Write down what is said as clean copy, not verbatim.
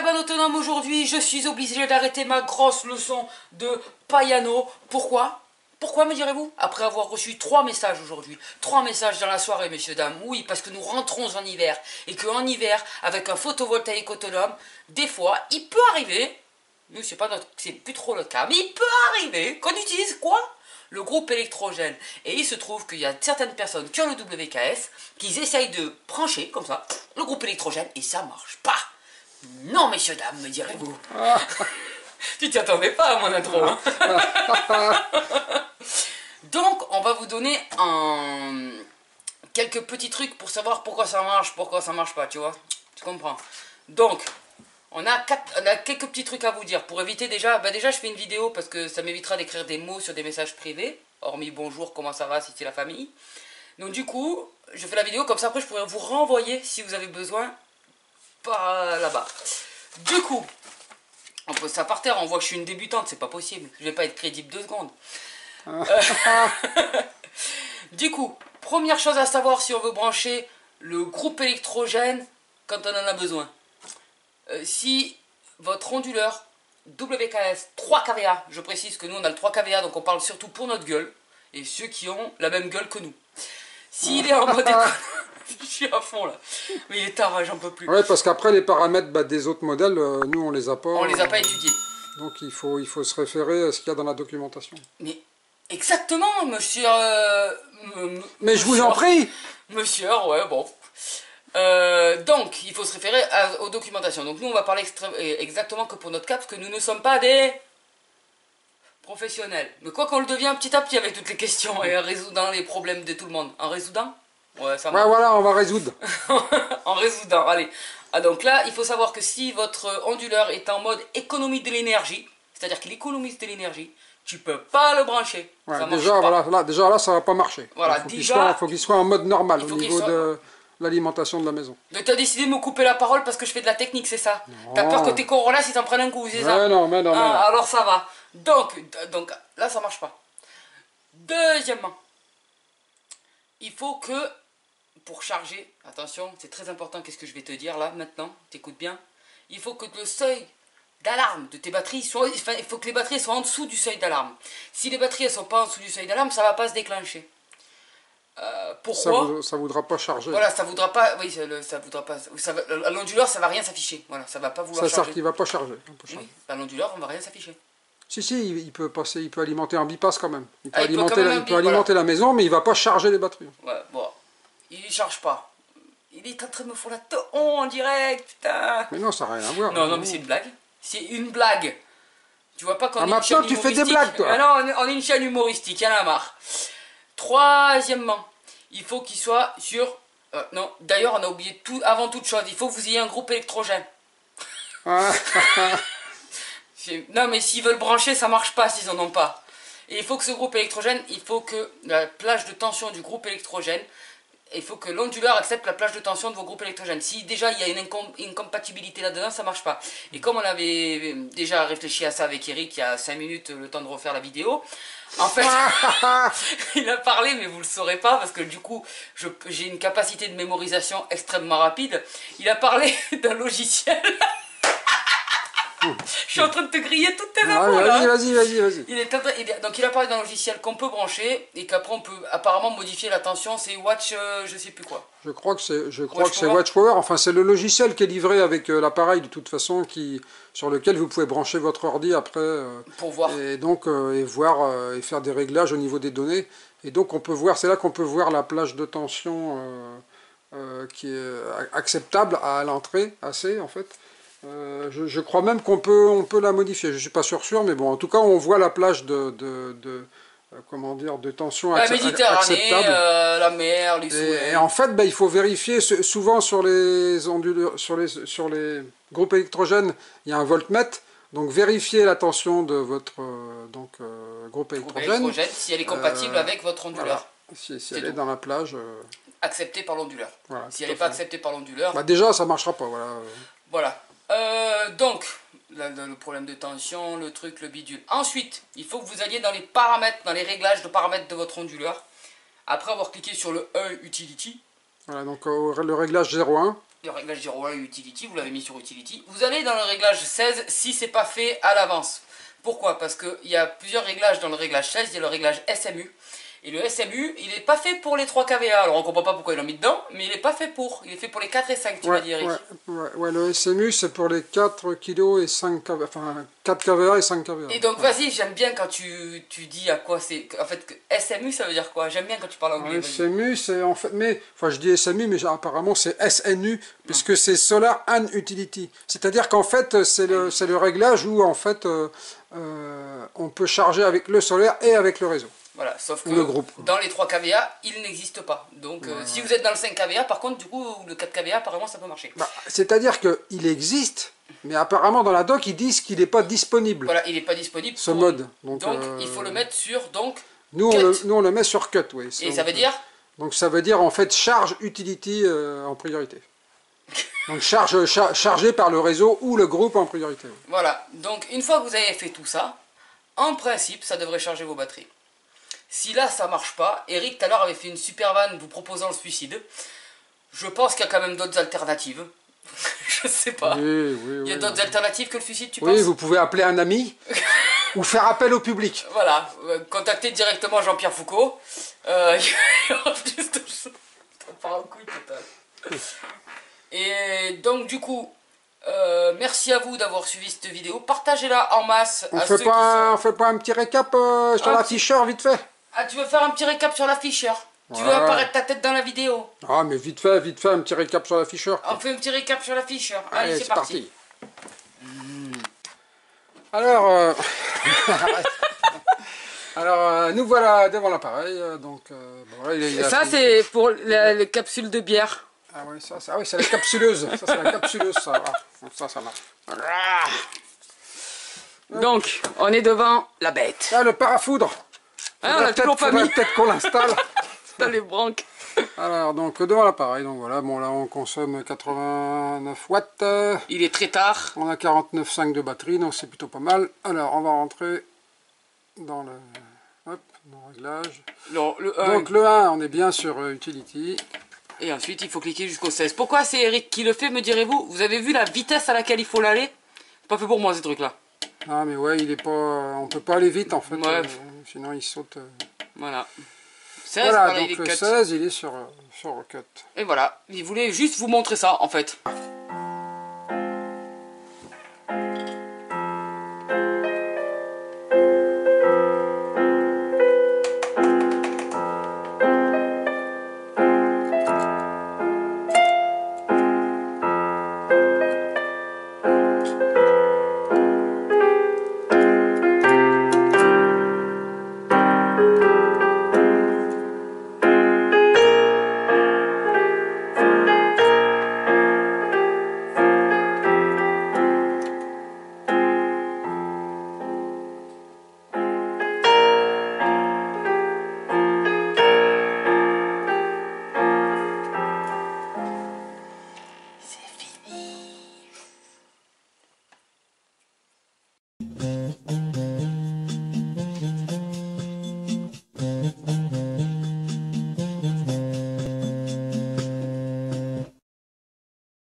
cabane autonome aujourd'hui, je suis obligé d'arrêter ma grosse leçon de piano. Pourquoi? Pourquoi, me direz-vous? Après avoir reçu 3 messages aujourd'hui. 3 messages dans la soirée, messieurs, dames. Oui, parce que nous rentrons en hiver. Et qu'en hiver, avec un photovoltaïque autonome, des fois, il peut arriver, nous, c'est plus trop le cas, mais il peut arriver qu'on utilise quoi? Le groupe électrogène. Et il se trouve qu'il y a certaines personnes qui ont le WKS, qui essayent de brancher, comme ça, le groupe électrogène, et ça marche pas. Non, messieurs, dames, me direz-vous. Tu t'y attendais pas à mon intro, hein. Donc, on va vous donner quelques petits trucs pour savoir pourquoi ça marche pas, tu vois. Tu comprends. Donc, on a quelques petits trucs à vous dire pour éviter déjà. Déjà, je fais une vidéo parce que ça m'évitera d'écrire des mots sur des messages privés. Hormis bonjour, comment ça va, si c'est la famille. Donc, du coup, je fais la vidéo comme ça. Après, je pourrais vous renvoyer si vous avez besoin par là-bas. Du coup, on pose ça par terre. On voit que je suis une débutante, c'est pas possible. Je vais pas être crédible 2 secondes. Du coup, première chose à savoir si on veut brancher le groupe électrogène quand on en a besoin. Si votre onduleur WKS 3 kVA, je précise que nous on a le 3 kVA, donc on parle surtout pour notre gueule et ceux qui ont la même gueule que nous. S'il est en mode je suis à fond là, mais il est tard, j'en peux plus. Ouais, parce qu'après les paramètres des autres modèles, nous on les a pas. On les a pas étudiés. Donc il faut se référer à ce qu'il y a dans la documentation. Mais exactement, monsieur. Mais je vous en prie. Monsieur, ouais, bon. Donc, il faut se référer aux documentations. Donc, nous, on va parler exactement que pour notre cas, parce que nous ne sommes pas des professionnels. Mais quoi qu'on le devient petit à petit avec toutes les questions et en résoudant les problèmes de tout le monde. En résoudant? Ouais, ça marche. Ouais, voilà, on va résoudre. En résoudant, allez. Ah, donc là, il faut savoir que si votre onduleur est en mode économie de l'énergie, c'est-à-dire qu'il économise de l'énergie, tu peux pas le brancher. Ouais, ça déjà, voilà, déjà là, ça va pas marcher. Voilà, il faut qu'il soit en mode normal au niveau de l'alimentation de la maison. Donc tu as décidé de me couper la parole parce que je fais de la technique, c'est ça? T'as peur que tes Corolla s'ils t'en prennent un coup, c'est ça? Non, mais non. Alors ça va. Donc là, ça marche pas. Deuxièmement, il faut que, pour charger, attention, c'est très important, qu'est-ce que je vais te dire là, maintenant, t'écoutes bien. Il faut que le seuil d'alarme de tes batteries soit, il faut que les batteries soient en dessous du seuil d'alarme. Si les batteries ne sont pas en dessous du seuil d'alarme, ça va pas se déclencher. Pourquoi? Ça voudra pas charger. Voilà, ça voudra pas. Oui, ça voudra pas. À l'onduleur, ça va rien s'afficher. Voilà, ça va pas vouloir charger. Ça sert qu'il va pas charger. Oui, à l'onduleur, on va rien s'afficher. Si, il peut passer, il peut alimenter en bipasse quand même. Il peut il peut alimenter la maison, mais il va pas charger les batteries. Ouais, bon, il charge pas. Il est en train de me faire la teon en direct, putain. Mais non, ça n'a rien à voir. Non, mais c'est une blague. C'est une blague. Tu vois pas qu'on est une chaîne maintenant, tu fais des blagues, toi. Ah non, on est une chaîne humoristique, y'en a marre. Troisièmement, il faut qu'il soit sur... non, d'ailleurs, on a oublié tout, avant toute chose, il faut que vous ayez un groupe électrogène. Non, mais s'ils veulent brancher, ça marche pas s'ils en ont pas. Et il faut que ce groupe électrogène, il faut que la plage de tension du groupe électrogène, il faut que l'onduleur accepte la plage de tension de vos groupes électrogènes. Si déjà il y a une incompatibilité là-dedans, ça marche pas. Et comme on avait déjà réfléchi à ça avec Eric il y a 5 minutes, le temps de refaire la vidéo, en fait, il a parlé, mais vous le saurez pas, parce que du coup, j'ai une capacité de mémorisation extrêmement rapide. Il a parlé d'un logiciel. Je suis en train de te griller toutes tes infos là. Vas-y. Donc il a parlé d'un logiciel qu'on peut brancher et qu'après on peut apparemment modifier la tension. C'est Watch, je sais plus quoi. Je crois que c'est WatchPower. Enfin, c'est le logiciel qui est livré avec l'appareil de toute façon, sur lequel vous pouvez brancher votre ordi après. Pour voir. Et donc voir et faire des réglages au niveau des données. Et donc on peut voir, c'est là qu'on peut voir la plage de tension qui est acceptable à l'entrée, assez en fait. Je crois même qu'on peut la modifier, je suis pas sûr, mais bon, en tout cas, on voit la plage comment dire, de tension acceptable. La mer, les soleils. Et en fait, il faut vérifier, souvent sur les onduleurs, sur les groupes électrogènes, il y a un voltmètre, donc vérifiez la tension de votre groupe électrogène. Si elle est compatible avec votre onduleur. Voilà. Si elle est dans la plage. Acceptée par l'onduleur. Voilà, si elle n'est pas acceptée par l'onduleur. Déjà, ça marchera pas, voilà. Voilà. Donc, le problème de tension, le truc, le bidule. Ensuite, il faut que vous alliez dans les paramètres, dans les réglages de paramètres de votre onduleur. Après avoir cliqué sur le E Utility. Voilà, donc le réglage 0,1. le réglage 01 Utility, vous l'avez mis sur Utility. Vous allez dans le réglage 16 si c'est pas fait à l'avance. Pourquoi? Parce qu'il y a plusieurs réglages dans le réglage 16, il y a le réglage SMU. Et le SMU, il n'est pas fait pour les 3 kVA. Alors on comprend pas pourquoi ils l'ont mis dedans, mais il n'est pas fait pour. Il est fait pour les 4 et 5, tu m'as dit, Eric. Ouais, le SMU c'est pour les 4 kg et 5 kVA, enfin 4 kVA et 5 kVA. Et donc vas-y, j'aime bien quand tu dis à quoi c'est. En fait, SMU ça veut dire quoi? J'aime bien quand tu parles anglais. SMU c'est en fait, mais, enfin je dis SMU, mais apparemment c'est SNU, puisque c'est Solar and Utility. C'est-à-dire qu'en fait c'est le réglage où en fait on peut charger avec le solaire et avec le réseau. Voilà, sauf que le groupe, dans les 3 kVA, il n'existe pas. Donc si vous êtes dans le 5 kVA, par contre, du coup, le 4 kVA, apparemment, ça peut marcher. Bah, c'est-à-dire qu'il existe, mais apparemment dans la doc, ils disent qu'il n'est pas disponible. Voilà, il n'est pas disponible. Ce mode. Donc il faut le mettre sur nous on le met sur Cut, oui. Et ça veut dire? Donc ça veut dire en fait charge Utility en priorité. Donc chargé par le réseau ou le groupe en priorité. Oui. Voilà, donc une fois que vous avez fait tout ça, en principe, ça devrait charger vos batteries. Si là ça marche pas, Eric tout à l'heure avait fait une super vanne vous proposant le suicide. Je pense qu'il y a quand même d'autres alternatives. Je sais pas. Oui, il y a d'autres alternatives que le suicide, tu penses? Oui, vous pouvez appeler un ami ou faire appel au public. Voilà, contactez directement Jean-Pierre Foucault. Il y aura plus de choses. Ça part en couille total. Et donc du coup, merci à vous d'avoir suivi cette vidéo. Partagez-la en masse. On fait pas un petit récap sur l'afficheur vite fait? Ah, tu veux faire un petit récap sur l'afficheur? Tu veux apparaître ta tête dans la vidéo? Ah, mais vite fait, un petit récap sur l'afficheur. On fait un petit récap sur l'afficheur. Allez, c'est parti. Alors, nous voilà devant l'appareil. Donc, ça, c'est pour les capsules de bière. Ah oui, c'est la capsuleuse. Ça, c'est la capsuleuse, ça. Ça marche. Donc, on est devant la bête. Là, le parafoudre. Ah, on l'a toujours pas mis. Peut-être qu'on l'installe. Dans les branques. Alors, donc, devant l'appareil. Donc voilà, bon, là, on consomme 89 watts. Il est très tard. On a 49,5 de batterie, donc c'est plutôt pas mal. Alors, on va rentrer dans le réglage. Donc, le 1, on est bien sur Utility. Et ensuite, il faut cliquer jusqu'au 16. Pourquoi c'est Eric qui le fait, me direz-vous? Vous avez vu la vitesse à laquelle il faut l'aller? C'est pas fait pour moi, ces trucs-là. Ah, mais ouais, il est pas... on peut pas aller vite, en fait. Ouais. Sinon, il saute. Voilà. 16, voilà, donc le 16, il est sur Cut. Et voilà. Il voulait juste vous montrer ça, en fait. C'est fini.